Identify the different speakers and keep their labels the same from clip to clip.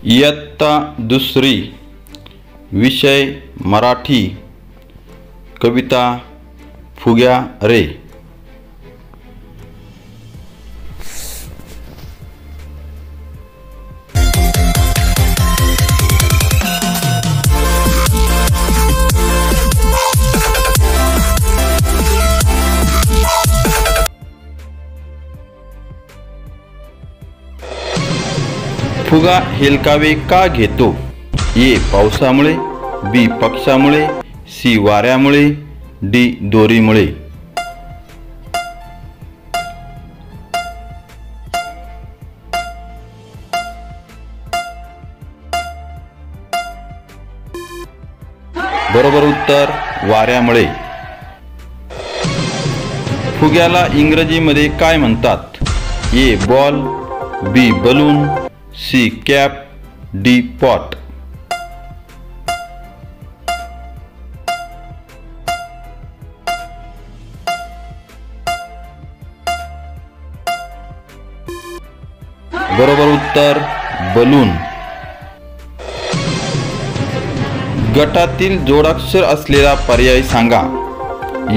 Speaker 1: इयत्ता दुसरी, विषय मराठी, कविता फुग्या रे। फुगा हेलकावे का घेतो? ए पावसामुळे, बी पक्षामुळे, सी वाऱ्यामुळे, डी दोरीमुळे। बरोबर उत्तर वाऱ्यामुळे। फुग्याला इंग्रजीमध्ये काय म्हणतात? A ball, B balloon, C cap, D pot. बरोबर उत्तर बलून। गटातील जोडाक्षर असलेला पर्याय सांगा।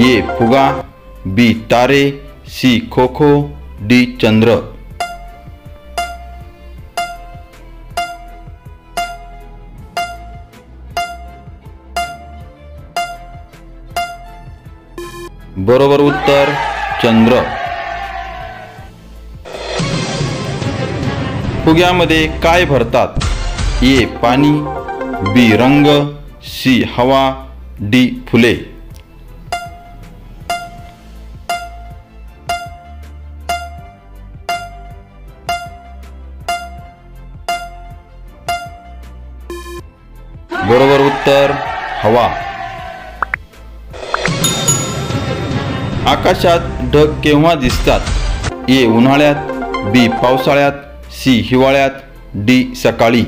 Speaker 1: ए फुगा, बी तारे, सी खो खो, डी चंद्र। बरोबर उत्तर चंद्र। फुग्यामध्ये काय भरतात? ए पाणी, बी रंग, सी हवा, डी फुले। बरोबर उत्तर हवा। आकाशात ढग केव्हा दिसतात? ए उन्हाळ्यात, बी पावसाळ्यात, सी हिवाळ्यात, डी सकाळी।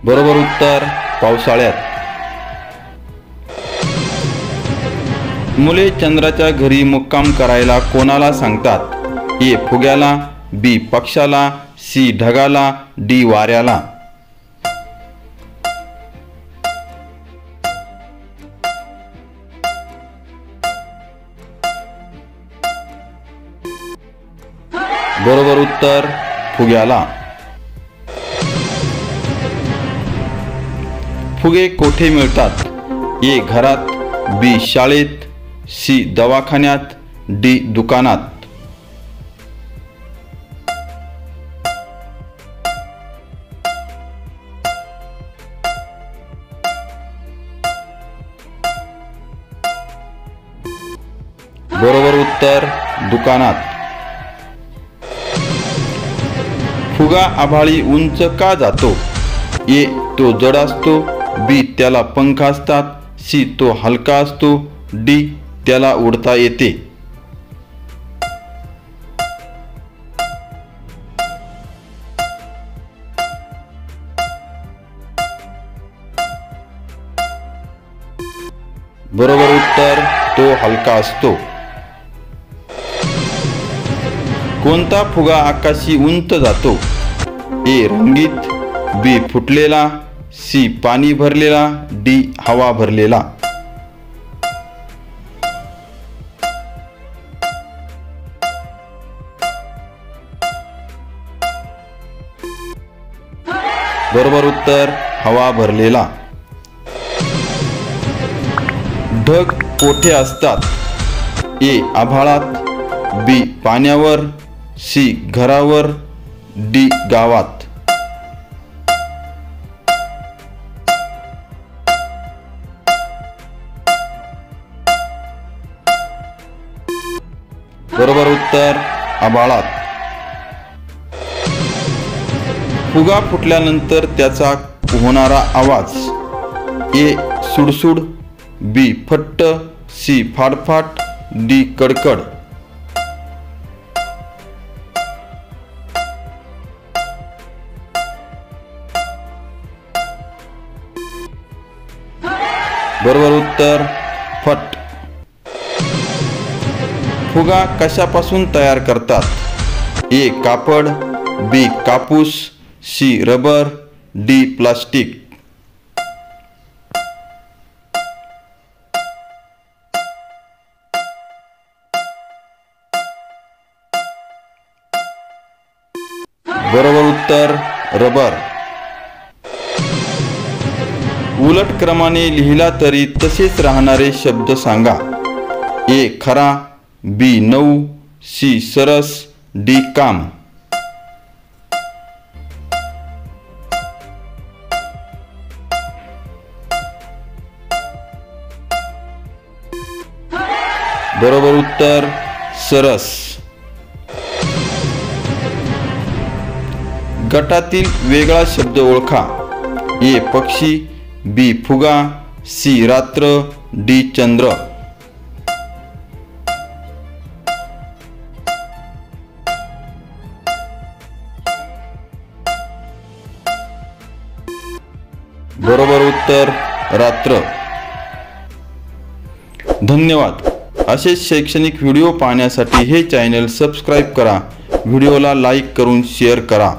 Speaker 1: बरोबर उत्तर पावसाळ्यात। मुले चंद्राच्या घरी मुक्काम करायला कोणाला सांगतात? ए फुग्याला, बी पक्षाला, सी ढगाला, डी वाऱ्याला। बरोबर उत्तर फुग्याला। फुगे कोठे मिळतात? ए घरात, बी शाळेत, सी दवाखान्यात, डी दुकानात। बरोबर उत्तर दुकानात। फुगा आभाळी उंच का जातो? ए तो जड असतो, बी त्याला पंख असतात, सी तो हलका असतो, डी त्याला उडता येते। बरोबर उत्तर तो हलका असतो। कोणता फुगा आकाशी उंच जातो? ए रंगीत, बी फुटलेला, सी पाणी भरलेला, डी हवा भरलेला। बरोबर उत्तर हवा भरलेला। ढग कोठे असतात? ए आभाळात, बी पाण्यावर, सी घरावर, डी गावात। बरोबर उत्तर आभाळात। फुगा फुटल्यानंतर त्याचा होणारा आवाज? ए सुडसुड, बी फट्ट, सी फाडफाट, डी कडकड। बरोबर उत्तर फट. फुगा कशापासून तयार करतात? ए कापड, बी कापूस, सी रबर, डी प्लास्टिक. बरोबर उत्तर रबर. उलट क्रमाने लिहिला तरी तसेच राहणारे शब्द सांगा. ए खरा, बी नऊ, सी सरस, डी काम. बरोबर उत्तर सरस. गटातील वेगळा शब्द ओळखा. ए पक्षी, बी फुगा, सी रात्र, डी चंद्र. बरोबर उत्तर रात्र. धन्यवाद. असेच शैक्षणिक व्हिडिओ पाहण्यासाठी हे चॅनल सबस्क्राईब करा. व्हिडिओला लाईक करून शेअर करा.